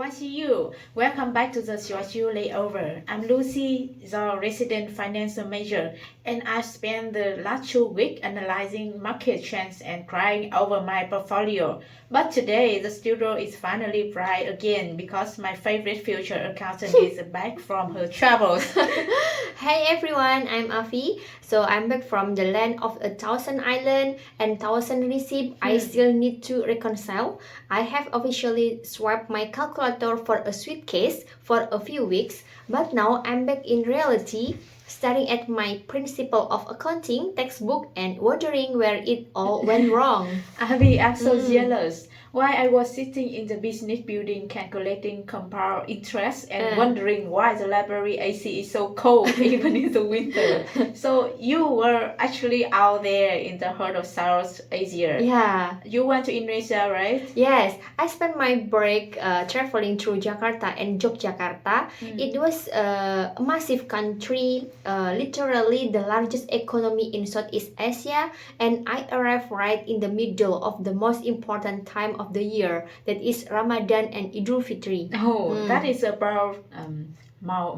CYCU. Welcome back to the CYCU layover. I'm Lucy, the resident finance major, and I spent the last 2 weeks analyzing market trends and crying over my portfolio. But today, the studio is finally bright again because my favorite future accountant is back from her travels. Hey everyone, I'm Afi. So I'm back from the land of 1,000 islands and 1,000 receipts I still need to reconcile. I have officially swapped my calculator for a suitcase for a few weeks, but now I'm back in reality, staring at my principle of accounting textbook and wondering where it all went wrong. Avi, I'm so jealous. While I was sitting in the business building calculating compound interest and wondering why the library AC is so cold even in the winter. So you were actually out there in the heart of South Asia. Yeah. You went to Indonesia, right? Yes, I spent my break traveling through Jakarta and Yogyakarta. It was a massive country, literally the largest economy in Southeast Asia, and I arrived right in the middle of the most important time of the year, that is Ramadan and Idul Fitri. Oh, that is a bold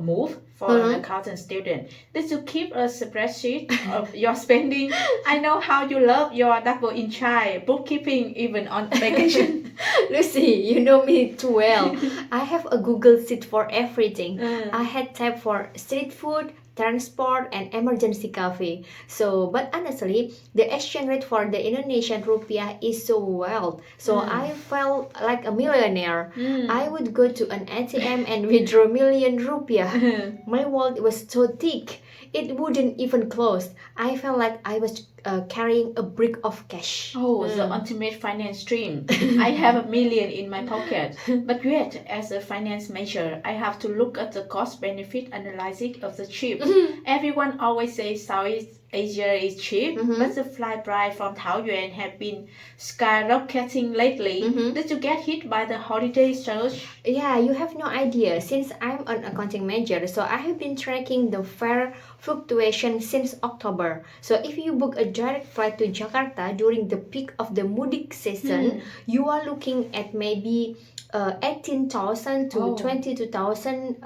move for an accountant student. Did you keep a spreadsheet of your spending? I know how you love your double entry bookkeeping even on vacation. Lucy, you know me too well. I have a Google Sheet for everything. I had tab for street food, transport, and emergency coffee. So, but honestly, the exchange rate for the Indonesian rupiah is so wild. So I felt like a millionaire. I would go to an ATM and withdraw million rupiah. My wallet was so thick, it wouldn't even close. I felt like I was carrying a brick of cash. Oh, the ultimate finance dream. I have a million in my pocket. But yet, as a finance major, I have to look at the cost-benefit analysis of the trip. Everyone always says Southeast Asia is cheap, but the flight price from Taoyuan have been skyrocketing lately. Did you get hit by the holiday surge? Yeah, you have no idea. Since I'm an accounting major, so I have been tracking the fare fluctuation since October. So if you book a direct flight to Jakarta during the peak of the mudik season, you are looking at maybe 18,000 to 22,000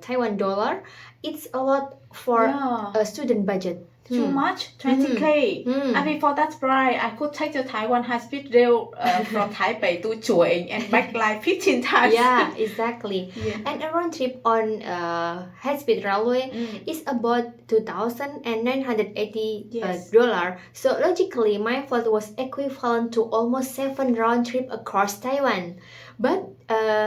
Taiwan dollar. It's a lot for a student budget. Too much? 20k? I mean, for that price, I could take the Taiwan high-speed rail from Taipei to Chuang and back like 15 times. Yeah, exactly. And a round trip on high-speed railway is about 2,980 dollar. So logically, my flight was equivalent to almost 7 round trip across Taiwan. But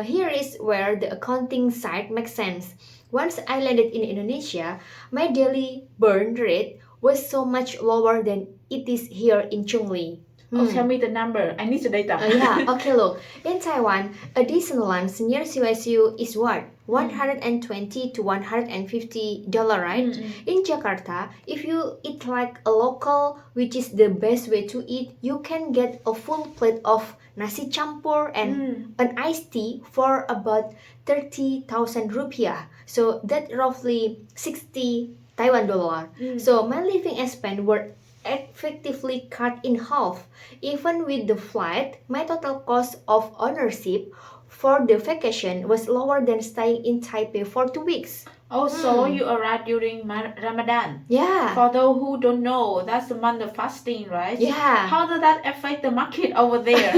here is where the accounting side makes sense. Once I landed in Indonesia, my daily burn rate was so much lower than it is here in Chungli. Oh, tell me the number. I need the data. Yeah, okay, look. In Taiwan, a decent lunch near CYCU is what? 120 to 150 dollar, right? In Jakarta, if you eat like a local, which is the best way to eat, you can get a full plate of nasi campur and an iced tea for about 30,000 rupiah. So that roughly 60 Taiwan dollar. So my living expense were effectively cut in half. Even with the flight, my total cost of ownership for the vacation was lower than staying in Taipei for 2 weeks. Oh, so you arrived during Ramadan? Yeah. For those who don't know, that's the month of fasting, right? Yeah. How does that affect the market over there?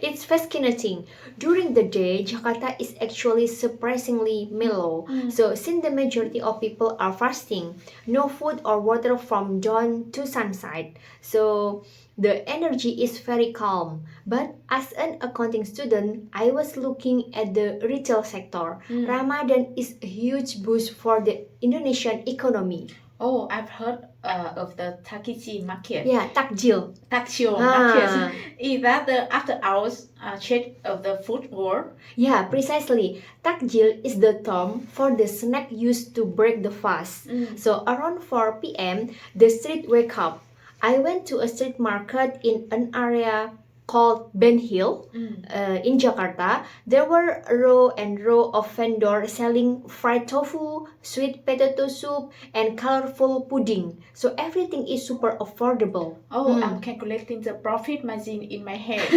It's fascinating. During the day, Jakarta is actually surprisingly mellow. So since the majority of people are fasting, no food or water from dawn to sunset. So the energy is very calm. But as an accounting student, I was looking at the retail sector. Ramadan is a huge boost for the Indonesian economy. Oh, I've heard of the Takichi market. Yeah, takjil. Takjil market. Is that the after hours check of the food war? Yeah, precisely. Takjil is the term for the snack used to break the fast. So around 4 p.m., the street wake up. I went to a street market in an area called Ben Hill. In Jakarta, there were a row and row of vendors selling fried tofu, sweet potato soup, and colorful pudding. So everything is super affordable. Oh, I'm calculating the profit margin in my head.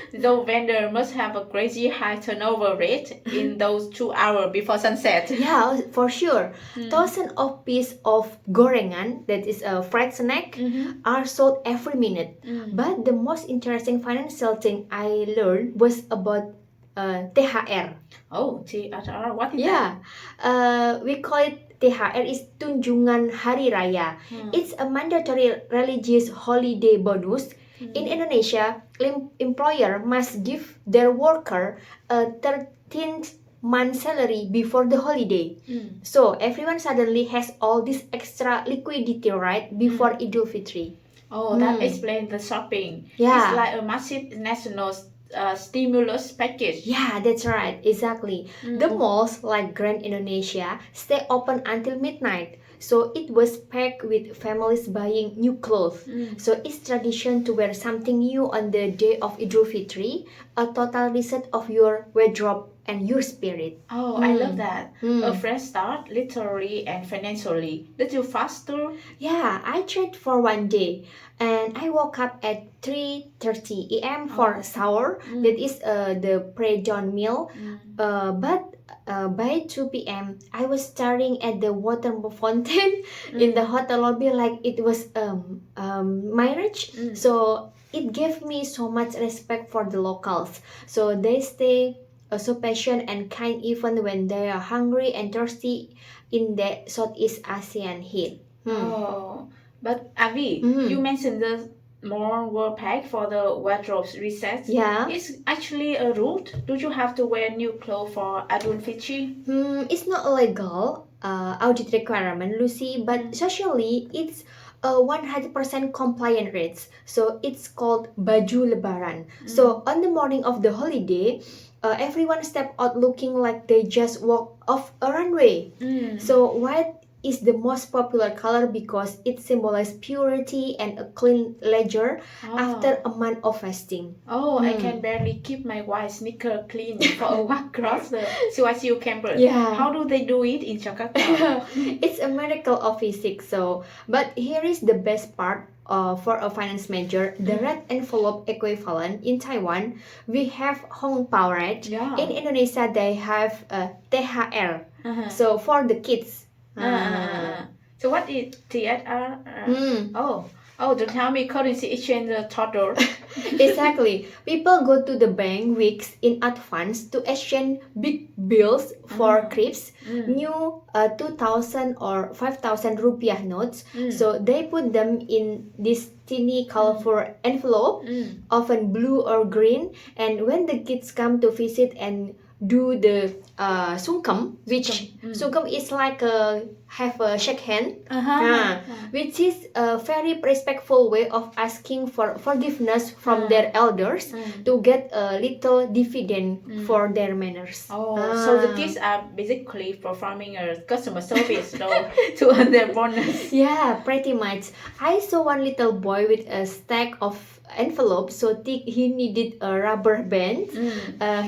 Those vendors must have a crazy high turnover rate in those 2 hours before sunset. Yeah, for sure. Thousands of pieces of gorengan, that is a fried snack, are sold every minute. But the most interesting financial thing I learned was about THR. Oh, THR, what is Yeah, we call it THR is Tunjungan Hari Raya. It's a mandatory religious holiday bonus. In Indonesia, employer must give their worker a 13th month salary before the holiday. So everyone suddenly has all this extra liquidity right before Idul Fitri. Oh, that explains the shopping. Yeah. It's like a massive national stimulus package. Yeah, that's right, exactly. The malls like Grand Indonesia stay open until midnight. So it was packed with families buying new clothes. So it's tradition to wear something new on the day of Idul Fitri, a total reset of your wardrobe and your spirit. Oh, I love that. A fresh start, literally and financially. Did you fast too? Yeah, I tried for one day and I woke up at 3:30 a.m. for shower. That is the pre-dawn meal. But by 2 p.m. I was staring at the water fountain in the hotel lobby like it was marriage. So it gave me so much respect for the locals. So they stay so patient and kind even when they are hungry and thirsty in the Southeast Asian heat. Oh, but Avi, you mentioned the more were packed for the wardrobe reset. Yeah. It's actually a rule. Do you have to wear new clothes for Idul Fitri? It's not a legal audit requirement, Lucy, but socially it's a 100% compliant rate. So it's called baju lebaran. So on the morning of the holiday, everyone step out looking like they just walked off a runway. So white is the most popular color because it symbolizes purity and a clean ledger after a month of fasting. Oh, I can barely keep my white sneaker clean for a walk across the Siwasiu campus. Yeah. How do they do it in Jakarta? It's a miracle of physics. So, but here is the best part. For a finance major, the red envelope equivalent in Taiwan, we have Hong Pao, right? Yeah. In Indonesia, they have THR. So for the kids. So what is THR? Don't tell me currency exchange total. Exactly. People go to the bank weeks in advance to exchange big bills for cribs, new 2,000 or 5,000 rupiah notes. So they put them in this teeny colorful envelope, often blue or green. And when the kids come to visit and do the sungkem, which sungkem is like have a shake hand, which is a very respectful way of asking for forgiveness from their elders to get a little dividend for their manners. So the kids are basically performing a customer service to earn their bonus. Yeah, pretty much. I saw one little boy with a stack of envelopes so thick he needed a rubber band.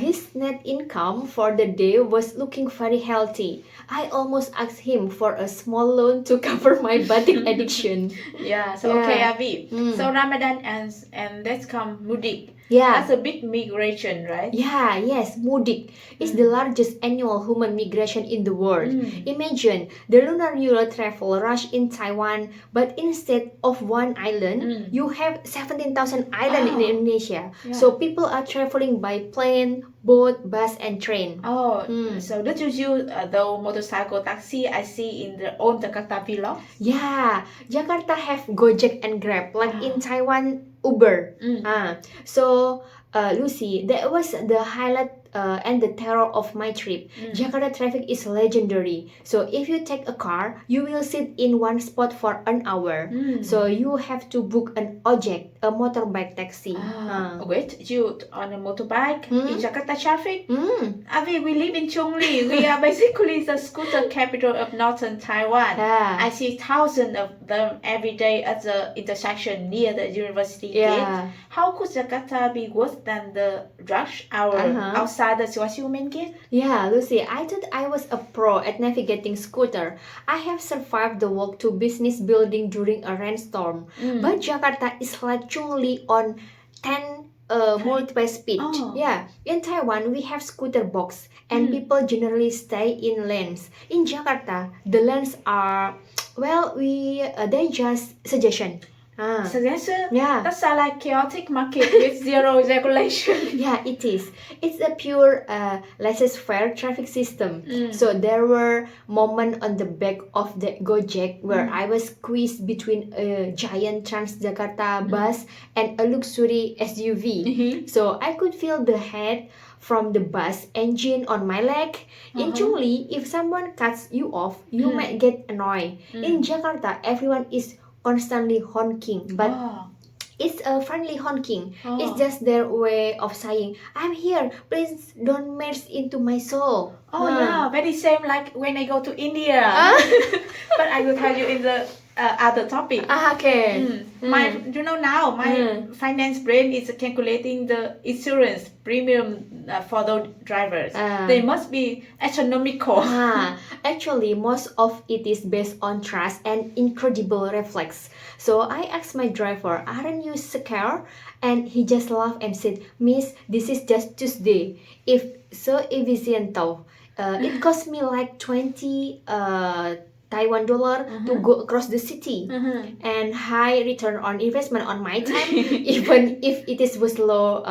His net income for the day was looking very healthy. I almost asked him for a small loan to cover my batik addiction. Okay, Avi. So Ramadan ends and let's come Mudik. Yeah. That's a big migration, right? Yeah, yes, Mudik is the largest annual human migration in the world. Imagine the Lunar New Year travel rush in Taiwan, but instead of one island, you have 17,000 islands in Indonesia. So people are traveling by plane, boat, bus, and train. So did you use the motorcycle taxi I see in the old Jakarta vlog? Yeah, Jakarta have Gojek and Grab, like in Taiwan, Uber. So Lucy, that was the highlight and the terror of my trip. Jakarta traffic is legendary. So if you take a car, you will sit in one spot for an hour. So you have to book an ojek, a motorbike taxi. Wait, you on a motorbike in Jakarta traffic? We live in Chongli. We are basically the scooter capital of northern Taiwan. I see thousands of them every day at the intersection near the university gate. How could Jakarta be worse than the rush hour outside the Siwasiu main gate? Yeah, Lucy, I thought I was a pro at navigating scooter. I have survived the walk to business building during a rainstorm. But Jakarta is like Chongli on 10 multiple speed. Yeah, in Taiwan we have scooter box and people generally stay in lanes. In Jakarta, the lanes are they just suggestion. Suggestion? Yeah. That sounds like chaotic market with zero regulation. Yeah, it is. It's a pure laissez-faire traffic system. So there were moments on the back of the Gojek where I was squeezed between a giant Transjakarta bus and a luxury SUV. So I could feel the heat from the bus engine on my leg. In Chongli, if someone cuts you off, you might get annoyed. In Jakarta, everyone is constantly honking, but it's a friendly honking. It's just their way of saying, I'm here, please don't merge into my soul. Yeah, very same like when I go to India. But I will tell you in the other topic. Okay. My finance brain is calculating the insurance premium for those drivers. They must be astronomical. Actually, most of it is based on trust and incredible reflex. So I asked my driver, aren't you scared? And he just laughed and said, Miss, this is just Tuesday. If so efficient though. It cost me like 20 Taiwan dollar to go across the city, and high return on investment on my time, even if it was low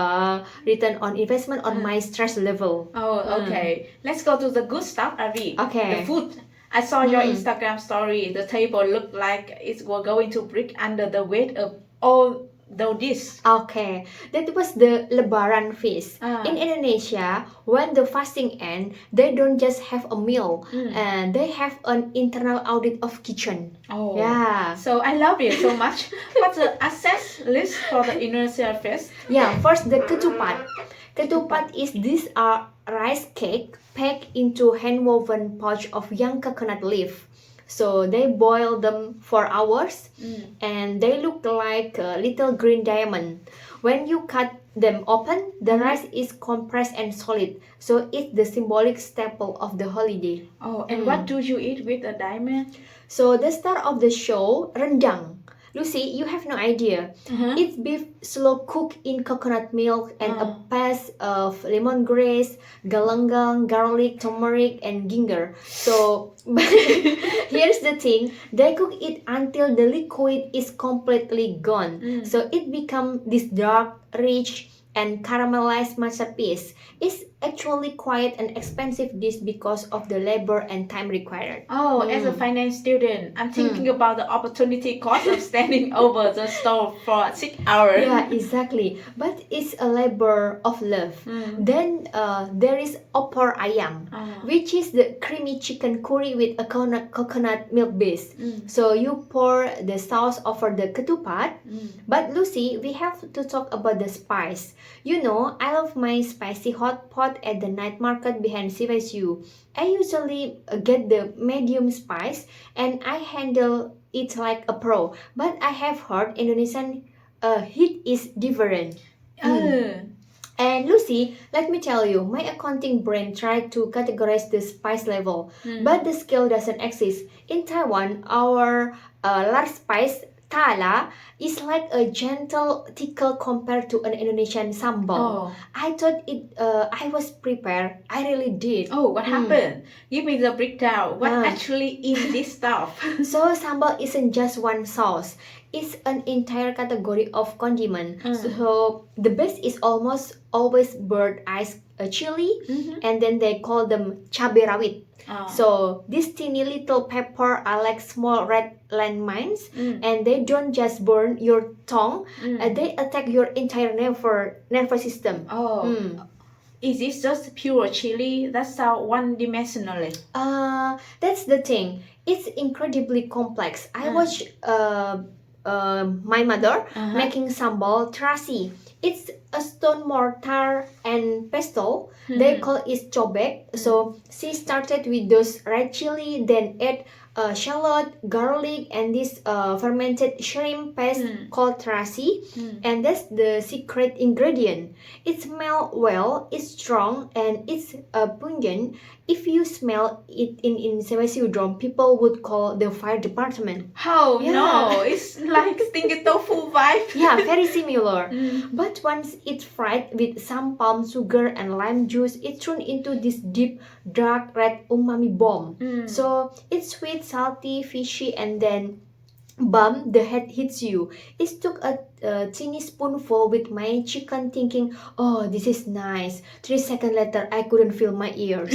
return on investment on my stress level. Okay. Let's go to the good stuff, Avi. Okay. The food. I saw your Instagram story. The table looked like it was going to break under the weight of all this. Okay, that was the Lebaran feast. In Indonesia, when the fasting ends, they don't just have a meal, and they have an internal audit of kitchen. Yeah. So I love it so much. What's the access list for the Indonesia feast? Yeah, first the ketupat. Ketupat is this rice cake packed into hand-woven pouch of young coconut leaf. So they boil them for hours, and they look like a little green diamond. When you cut them open, the rice is compressed and solid. So it's the symbolic staple of the holiday. And what do you eat with a diamond? So the star of the show, rendang. Lucy, you have no idea. It's beef slow cooked in coconut milk and a paste of lemongrass, galangal, garlic, turmeric, and ginger. So, but here's the thing: they cook it until the liquid is completely gone. So it becomes this dark, rich, and caramelized masterpiece. It's actually quite an expensive dish because of the labor and time required. As a finance student, I'm thinking about the opportunity cost of standing over the stove for 6 hours. Yeah, exactly. But it's a labor of love. Then there is opor ayam, which is the creamy chicken curry with a coconut milk base. So you pour the sauce over the ketupat. But Lucy, we have to talk about the spice. You know, I love my spicy hot pot at the night market behind CVSU. I usually get the medium spice and I handle it like a pro. But I have heard Indonesian heat is different. And Lucy, let me tell you, my accounting brain tried to categorize the spice level, but the scale doesn't exist. In Taiwan, our large spice Tala is like a gentle tickle compared to an Indonesian sambal. I thought I was prepared. I really did. What happened? Give me the breakdown. What actually in this stuff? So sambal isn't just one sauce. It's an entire category of condiment. So the base is almost always bird eyes chili, and then they call them cabai rawit. So these teeny little pepper are like small red landmines, and they don't just burn your tongue, they attack your entire nervous system. Is it just pure chili? That sounds one-dimensionally. That's the thing. It's incredibly complex. I watched my mother making sambal terasi. It's a stone mortar and pestle. They call it cobek. So she started with those red chili, then add shallot, garlic, and this fermented shrimp paste called terasi. And that's the secret ingredient. It smells well, it's strong, and it's pungent. If you smell it in Sebastian Udom, people would call the fire department. Oh no, it's like stinky tofu vibe. Yeah, very similar. But once it's fried with some palm sugar and lime juice, it turns into this deep, dark red umami bomb. So it's sweet, salty, fishy, and then bam, the head hits you. It took a teeny spoonful with my chicken thinking, oh, this is nice. 3 seconds later, I couldn't feel my ears.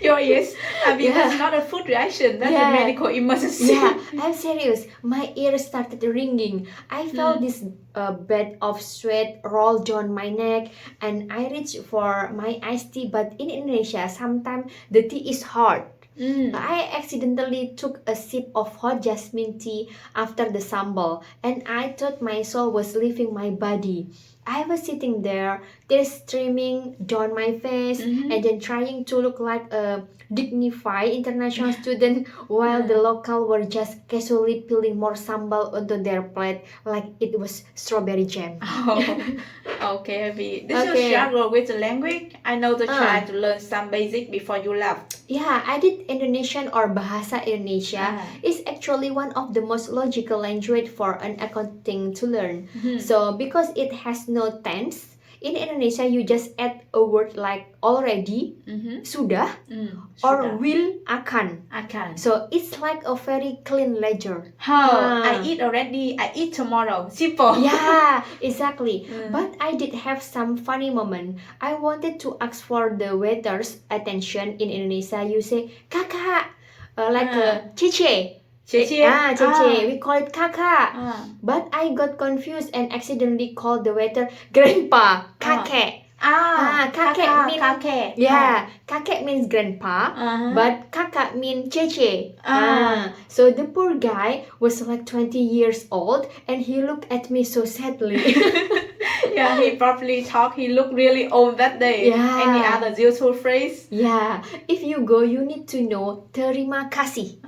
Your ears? I mean, that's not a food reaction. That's a medical emergency. Yeah, I'm serious. My ears started ringing. I felt this bed of sweat roll down my neck, and I reached for my iced tea. But in Indonesia, sometimes the tea is hard. I accidentally took a sip of hot jasmine tea after the sambal, and I thought my soul was leaving my body. I was sitting there, tears streaming down my face, and then trying to look like a dignified international student while the local were just casually peeling more sambal onto their plate like it was strawberry jam. Okay, Abby. Did you struggle with the language? I know to try to learn some basic before you left. Yeah, I did Indonesian or Bahasa Indonesia. It's actually one of the most logical language for an accounting to learn. So because it has no tense, in Indonesia you just add a word like already, sudah, or will, akan. So it's like a very clean ledger. I eat already, I eat tomorrow. Simple. Yeah, exactly. But I did have some funny moment. I wanted to ask for the waiter's attention. In Indonesia, you say kakak, like cece. Cece. We call it kakak. But I got confused and accidentally called the waiter grandpa, kakek. Kakek. Yeah, kakek means grandpa, but kakak means cece. So the poor guy was like 20 years old, and he looked at me so sadly. Yeah, he probably thought he looked really old that day. Any other useful phrase? Yeah, if you go, you need to know terima kasih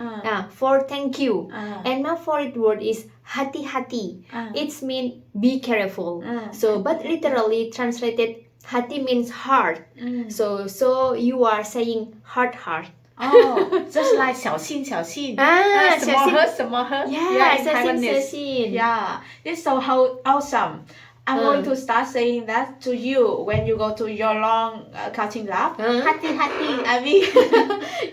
for thank you. And my favorite word is hati-hati. It means be careful. So, but literally translated, hati means heart. So you are saying heart. Oh, just like 小心小心. 什么喝? Yeah, in Taiwanese. 小心. Yeah, it's so awesome. I'm going to start saying that to you when you go to your long coaching lab. Hati, I mean.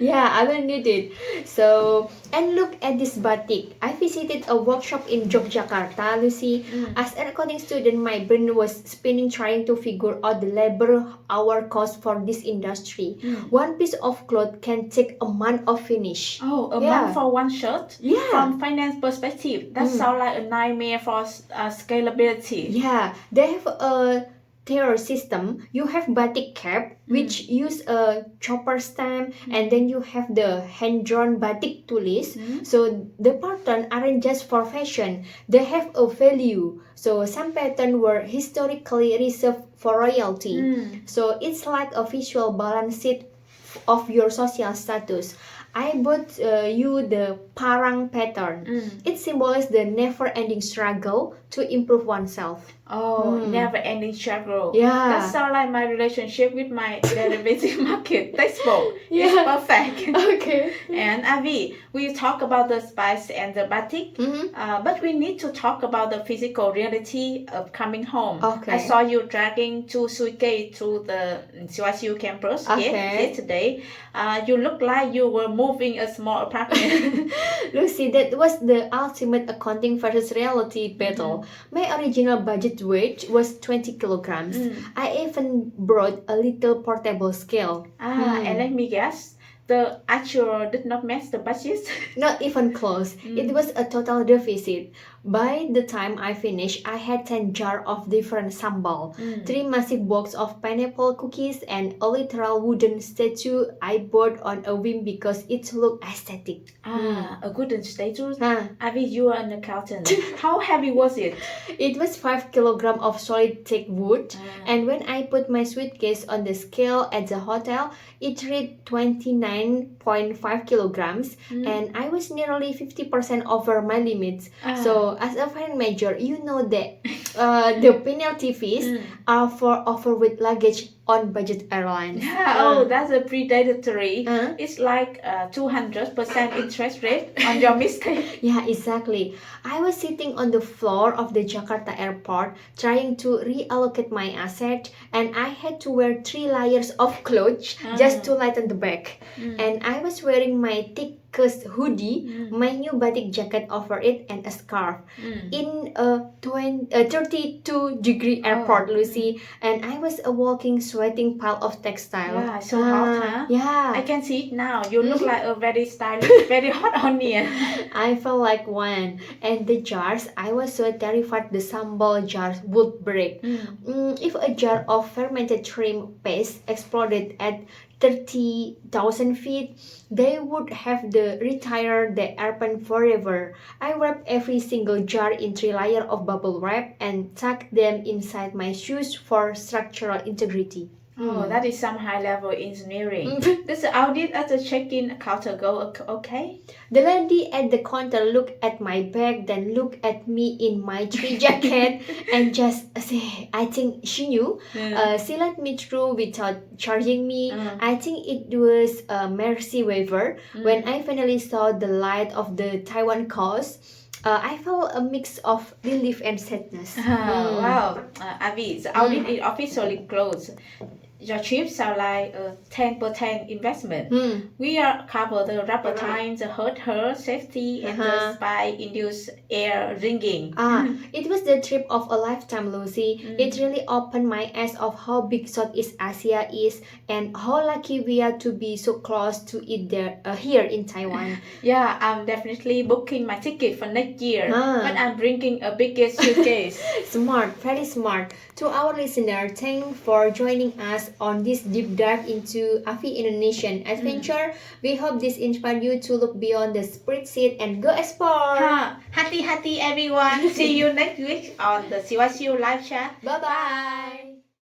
Yeah, I will need it. So, and look at this batik. I visited a workshop in Yogyakarta, Lucy. As an accounting student, my brain was spinning trying to figure out the labor hour cost for this industry. One piece of cloth can take a month of finish. Oh, a month for one shirt? Yeah. From finance perspective, that sounds like a nightmare for scalability. Yeah, they have a tier system. You have batik cap, which use a chopper stamp, and then you have the hand-drawn batik tulis. So the pattern aren't just for fashion; they have a value. So some patterns were historically reserved for royalty. So it's like a visual balance sheet of your social status. I bought you the parang pattern. It symbolizes the never-ending struggle to improve oneself. Oh, never-ending struggle. Yeah. That sounds like my relationship with my derivative market textbook. It's perfect. Okay. And Avi, we talk about the spice and the batik, but we need to talk about the physical reality of coming home. Okay. I saw you dragging two suitcases through the CYCU campus yesterday. You look like you were moving a small apartment. Lucy, that was the ultimate accounting versus reality battle. My original budget weight was 20 kilograms. I even brought a little portable scale. And let me guess, the actual did not match the budget? Not even close. It was a total deficit. By the time I finished, I had 10 jars of different sambal, 3 massive boxes of pineapple cookies, and a literal wooden statue I bought on a whim because it looked aesthetic. A wooden statue? Huh. Avi, you are an accountant. How heavy was it? It was 5 kilograms of solid thick wood, and when I put my suitcase on the scale at the hotel, it read 29.5 kilograms, and I was nearly 50% over my limits. So, as a foreign major, you know that the penalty fees are for overweight luggage on budget airlines. Oh, that's a predatory. It's like 200% interest rate on your mistake. Yeah, exactly. I was sitting on the floor of the Jakarta airport trying to reallocate my asset, and I had to wear 3 layers of clothes just to lighten the bag. And I was wearing my thickest hoodie, my new batik jacket over it, and a scarf in a 32-degree airport, Lucy. And I was a walking, sweating pile of textile. Yeah, so hot, huh? Yeah. I can see it now. You look like a very stylish, very hot onion. I felt like one. And the jars, I was so terrified the sambal jars would break. If a jar of fermented shrimp paste exploded at 30,000 feet, they would have to retire the airplane forever. I wrapped every single jar in 3 layers of bubble wrap and tucked them inside my shoes for structural integrity. Oh, that is some high-level engineering. Does the audit at the check-in counter go okay? The lady at the counter looked at my bag, then looked at me in my tree jacket, and just say, I think she knew. She let me through without charging me. I think it was a mercy waiver. When I finally saw the light of the Taiwan coast, I felt a mix of relief and sadness. Wow, Avi, the audit is officially closed. Your trip sounds like a 10% investment. We are cover the rubber time, the hurt, safety, and the spy-induced air ringing. It was the trip of a lifetime, Lucy. It really opened my eyes of how big Southeast Asia is and how lucky we are to be so close to it there here in Taiwan. Yeah, I'm definitely booking my ticket for next year, but I'm bringing a biggest suitcase. Smart, very smart. To our listener, thanks for joining us on this deep dive into Avi Indonesian adventure. We hope this inspired you to look beyond the spreadsheet and go explore. Hati-hati everyone. See you next week on the Siwasiu live chat. Bye-bye.